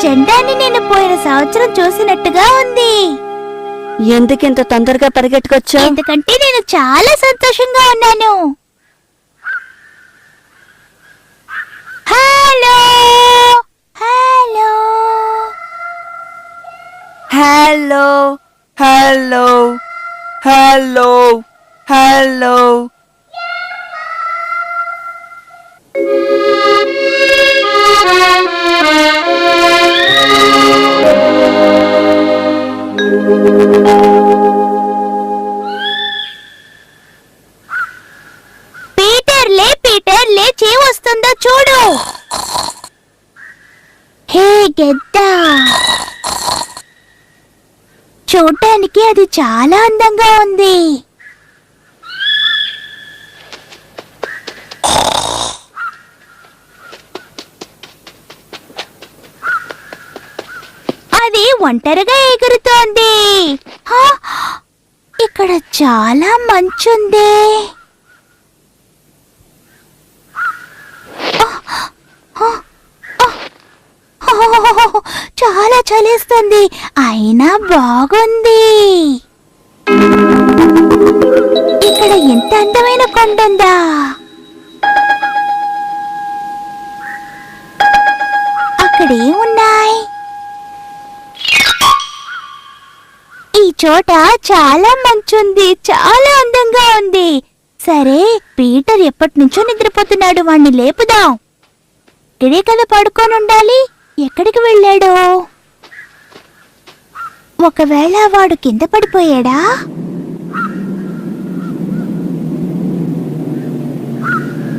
జెండాని నేను పోయిన సంవత్సరం చూసినట్టుగా ఉంది. ఎందుకింత తొందరగా పరిగెట్టుకొచ్చా? ఎందుకంటే నేను చాలా సంతోషంగా ఉన్నాను. Hello hello hello hello hello hello. Peter లేచి వస్తుందో చూడు. హే గెద్దా, చూడ్డానికి అది చాలా అందంగా ఉంది. అది ఒంటరిగా ఎగురుతోంది. ఇక్కడ చాలా మంచుంది. చాలా చలిస్తుంది, అయినా బాగుంది. ఇక్కడ ఎంత అందమైన కొండుందా. అక్కడేమున్నాయి? ఈ చోట చాలా మంచుంది, చాలా అందంగా ఉంది. సరే, పీటర్ ఎప్పటినుంచో నిద్రపోతున్నాడు, వాణ్ణి లేపుదాం. ఇక్కడే కదా పడుకొని ఉండాలి. ఎక్కడికి వెళ్ళాడో? ఒకవేళ వాడు కింద పడిపోయాడా?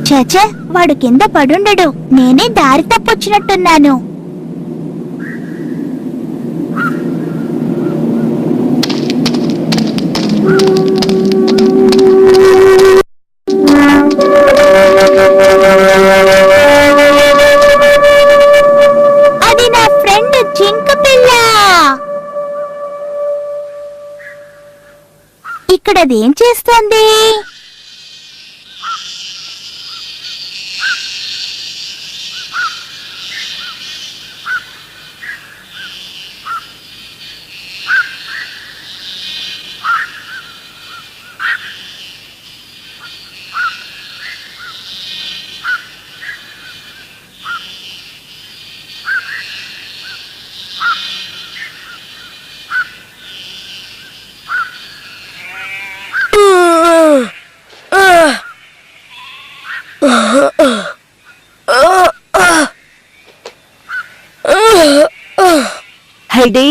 చచ్చ, వాడు కింద పడుండడు. నేనే దారి తప్పొచ్చినట్టున్నాను. అది నా ఫ్రెండ్ జింక పిల్ల. ఇక్కడ అదేం చేస్తోంది? హైడీ,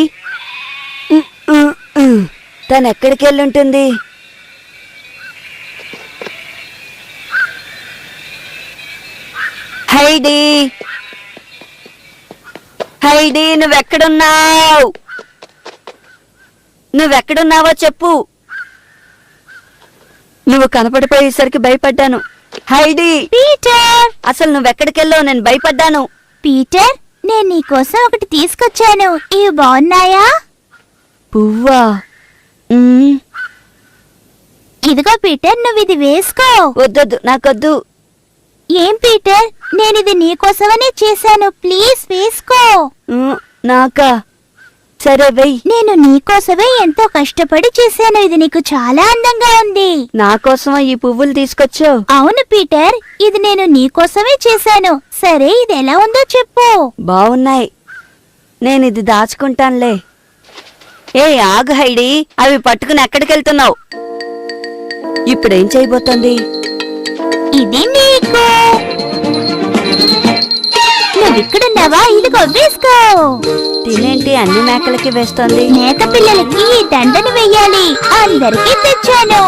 తను ఎక్కడికి వెళ్ళుంటుంది? Heidi, Heidi, నువ్వెక్కడున్నావు? నువ్వెక్కడున్నావో చెప్పు. నువ్వు కనపడిపోయేసరికి భయపడ్డాను. హైడీ, పీటర్, అసలు నువ్వెక్కడికెళ్ళావు? నేను భయపడ్డాను. పీటర్, నేను నీకోసం ఒకటి తీసుకొచ్చాను. ఇవి బాగున్నాయా? పువ్వా? ఇదిగో పీటర్, నువ్వు ఇది వేసుకో. వద్దొద్దు, నాకొద్దు. ఏం పీటర్, నేనిది నీకోసమనే చేశాను. ప్లీజ్ వేసుకో. నాకా? సరే వెయ్. నేను నీకోసమే ఎంతో కష్టపడి చేశాను. ఇది నీకు చాలా అందంగా ఉంది. నా కోసమా ఈ పువ్వులు తీసుకొచ్చావు? అవును పీటర్, ఇది నేను నీకోసమే చేశాను. సరే, ఇది ఎలా ఉందో చెప్పు. బాగున్నాయి, నేను ఇది దాచుకుంటానులే. ఏ ఆగు హైడీ, అవి పట్టుకుని ఎక్కడికెళ్తున్నావు? ఇప్పుడేం చేయబోతోంది? ఇది నీకు. నువ్విక్కడున్నావా? ఇదిగో వేసుకో. తినేంటి అన్ని మేకలకి వేస్తోంది? మేక పిల్లలకి ఈ దండను వెయ్యాలి. అందరికీ తెచ్చాను.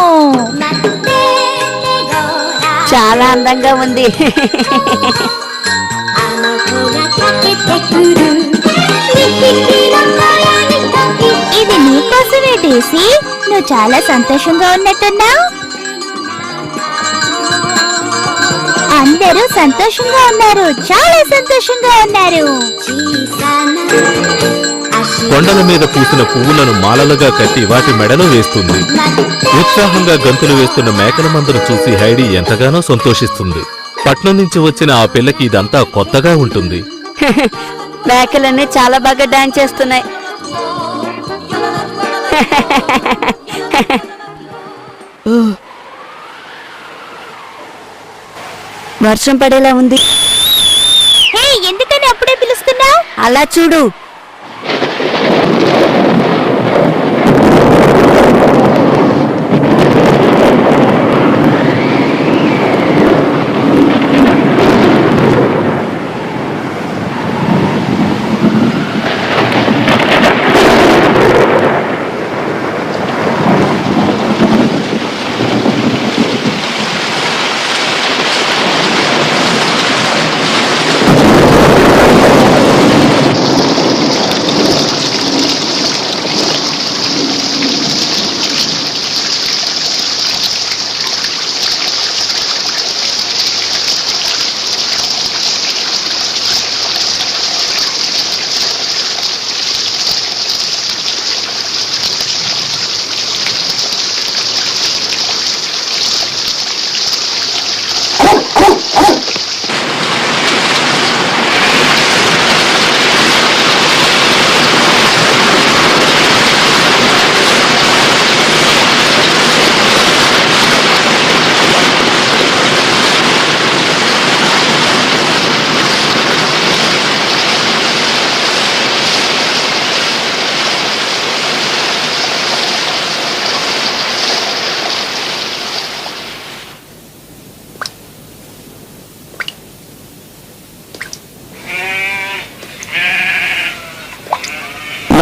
చాలా అందంగా ఉంది. ఇది డేసీ, నువ్వు చాలా సంతోషంగా ఉన్నట్టున్నావు. అందరూ సంతోషంగా ఉన్నారు, చాలా సంతోషంగా ఉన్నారు. కొండల మీద పూసిన పువ్వులను మాలలుగా కట్టి వాటి మెడలో వేస్తుంది. ఉత్సాహంగా గంతులు వేస్తున్న మేకల మందను చూసి హైడీ ఎంతగానో సంతోషిస్తుంది. పట్నం నుంచి వచ్చిన ఆ పిల్లకి ఇదంతా కొత్తగా ఉంటుంది. మేకలన్నీ చాలా బాగా డాన్స్ చేస్తున్నాయి. వర్షం పడేలా ఉంది. హే, ఎందుకని అప్పుడే పిలుస్తున్నావు? అలా చూడు.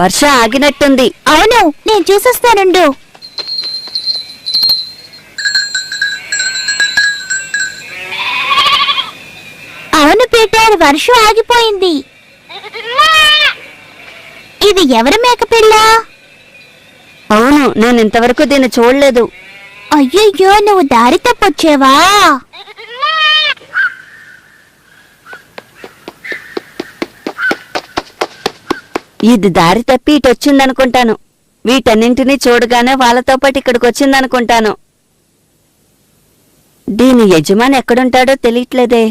వర్షం ఆగినట్టుంది. అవును, నేను చూసొస్తానుండు. అవును పీటర్, వర్షం ఆగిపోయింది. ఇది ఎవరి మేకపిల్ల? అవును, నేను ఇంతవరకు దీన్ని చూడలేదు. అయ్యయ్యో, నువ్వు దారి తప్పొచ్చేవా? ఇది దారి తప్పి ఇటు వచ్చిందనుకుంటాను. వీటన్నింటినీ చూడగానే వాళ్ళతో పాటు ఇక్కడికి వచ్చిందనుకుంటాను. దీని యజమాని ఎక్కడుంటాడో తెలియట్లేదే.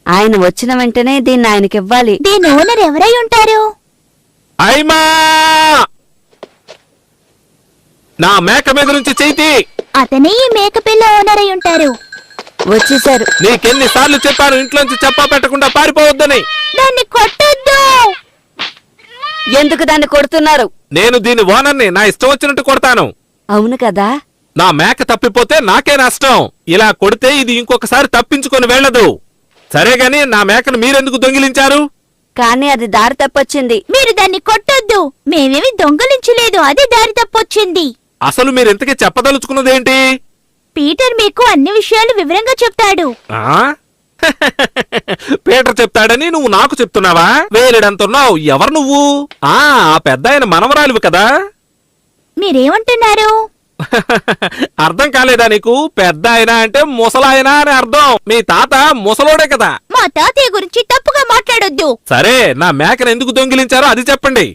ఆయన వచ్చిన వెంటనే దీన్ని ఆయనకివ్వాలి. దీని ఓనర్ ఎవరై ఉంటారు? ఐమా, నా మేక మీద నుంచి చేతి. అతనే ఈ మేకపిల్ల ఓనర్ అయి ఉంటారు. వచ్చేశారు. నీకెన్నిసార్లు చెప్పాను ఇంట్లోంచి చెప్పా పెట్టకుండా పారిపోవద్దని. దాన్ని కొట్టొద్దు. ఎందుకు దాన్ని కొడుతున్నారు? నేను దీని ఓనర్ని, నా ఇష్టం వచ్చినట్టు కొడతాను. అవును కదా. నా మేక తప్పిపోతే నాకే నష్టం. ఇలా కొడితే ఇది ఇంకొకసారి తప్పించుకొని వెళ్ళదు. సరేగాని నా మేకను మీరెందుకు దొంగిలించారు? కానీ అది దారి తప్పొచ్చింది. మీరు దాన్ని కొట్టొద్దు. మేమేమి దొంగలించలేదు, అది దారి తప్పొచ్చింది. అసలు మీరింతకీ చెప్పదలుచుకున్నదేంటి? పీటర్ మీకు అన్ని విషయాలు వివరంగా చెప్తాడు. ఆ? పీటర్ చెప్తాడని నువ్వు నాకు చెప్తున్నావా? వేలిడంతున్నావు. ఎవరు నువ్వు? ఆ పెద్ద ఆయన మనవరాలివి కదా. మీరేమంటున్నారు? అర్థం కాలేదా నీకు? పెద్ద ఆయన అంటే ముసలాయన అని అర్థం. మీ తాత ముసలోడే కదా. మా తాతయ్య గురించి తప్పుగా మాట్లాడొద్దు. సరే, నా మేకను ఎందుకు దొంగిలించారో అది చెప్పండి.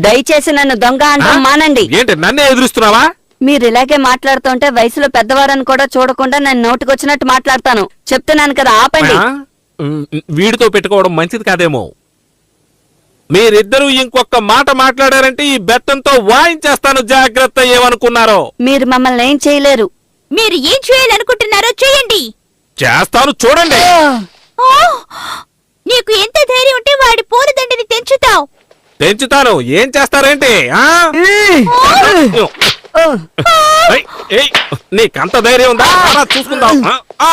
దయచేసి నన్ను దొంగ ఆ? అంటాం మానండి. ఏంటి, నన్నే ఎదురుస్తున్నావా? మీరు ఇలాగే మాట్లాడుతుంటే వయసులో పెద్దవారని కూడా చూడకుండా నేను నోటికొచ్చినట్టు మాట్లాడతాను. చెప్తున్నాను కదా, ఆపండి. ఆ? వీడితో పెట్టుకోవడం మంచిది కాదేమో. మీరిద్దరూ ఇంకొక మాట మాట్లాడారంటే ఈ బెత్తంతో వాయించేస్తాను. జాగ్రత్త. ఏమనుకున్నారో? మీరు మమ్మల్ని ఏం చేయలేరు. మీరు ఏం చేయాలనుకుంటున్నారో చేయండి. చేస్తాను, చూడండి. ఓ! నీకు ఎంత ధైర్యం ఉంటే వాడి పూలదండని తెంచుతావు. పెంచుతాను. ఏం చేస్తారేంటి? ఆ? ఏయ్, ఏయ్, నీకంత ధైర్యం ఉందా? రా, చూసుకుందాం. ఆ?